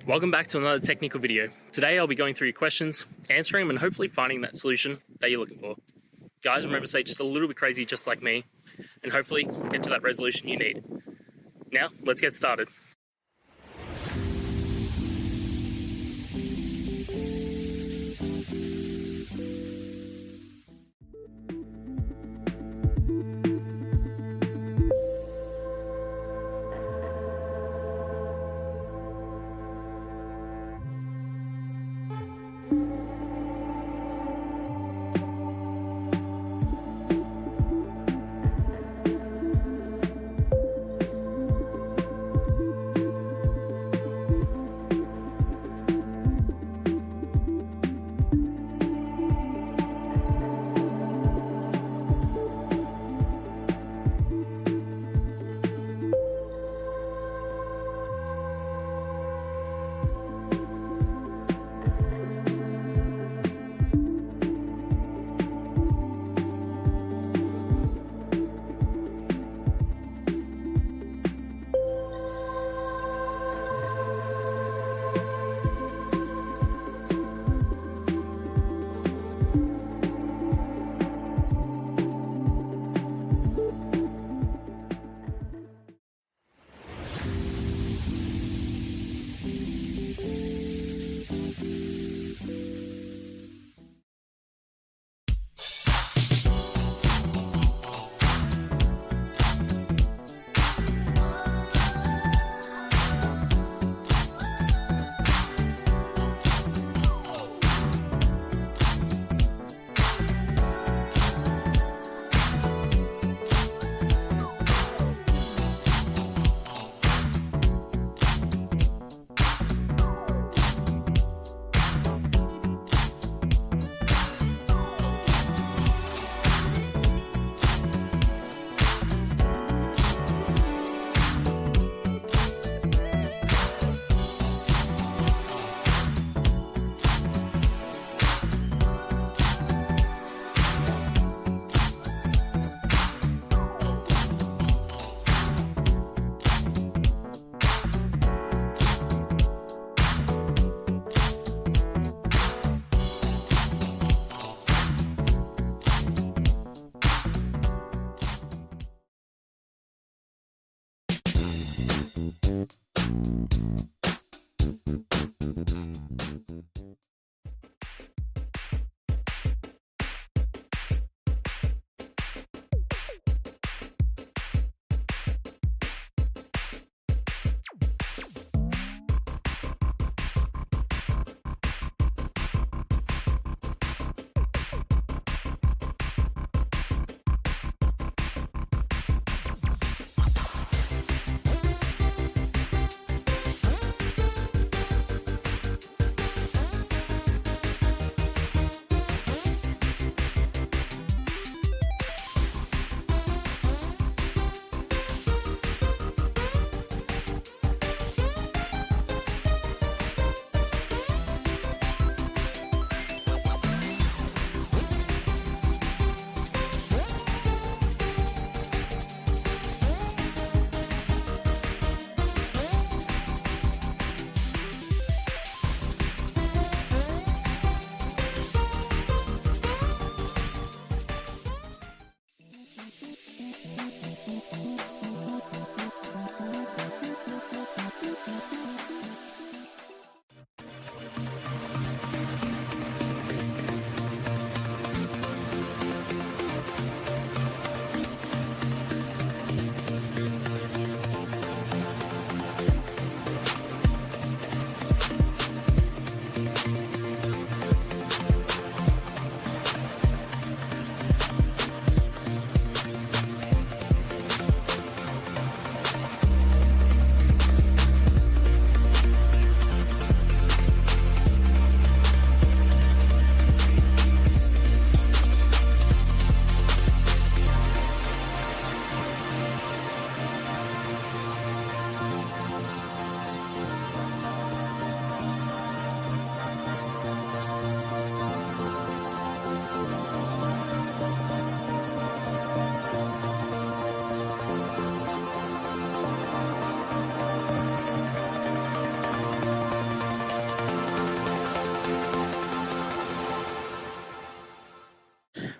Welcome back to another technical video. Today I'll be going through your questions, answering them and hopefully finding that solution that you're looking for. Guys, remember to stay just a little bit crazy just like me and hopefully get to that resolution you need. Now, let's get started.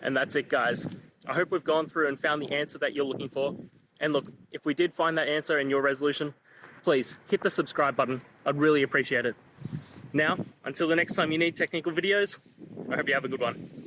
And that's it, guys. I hope we've gone through and found the answer that you're looking for. And look, if we did find that answer in your resolution, please hit the subscribe button. I'd really appreciate it. Now, until the next time you need technical videos, I hope you have a good one.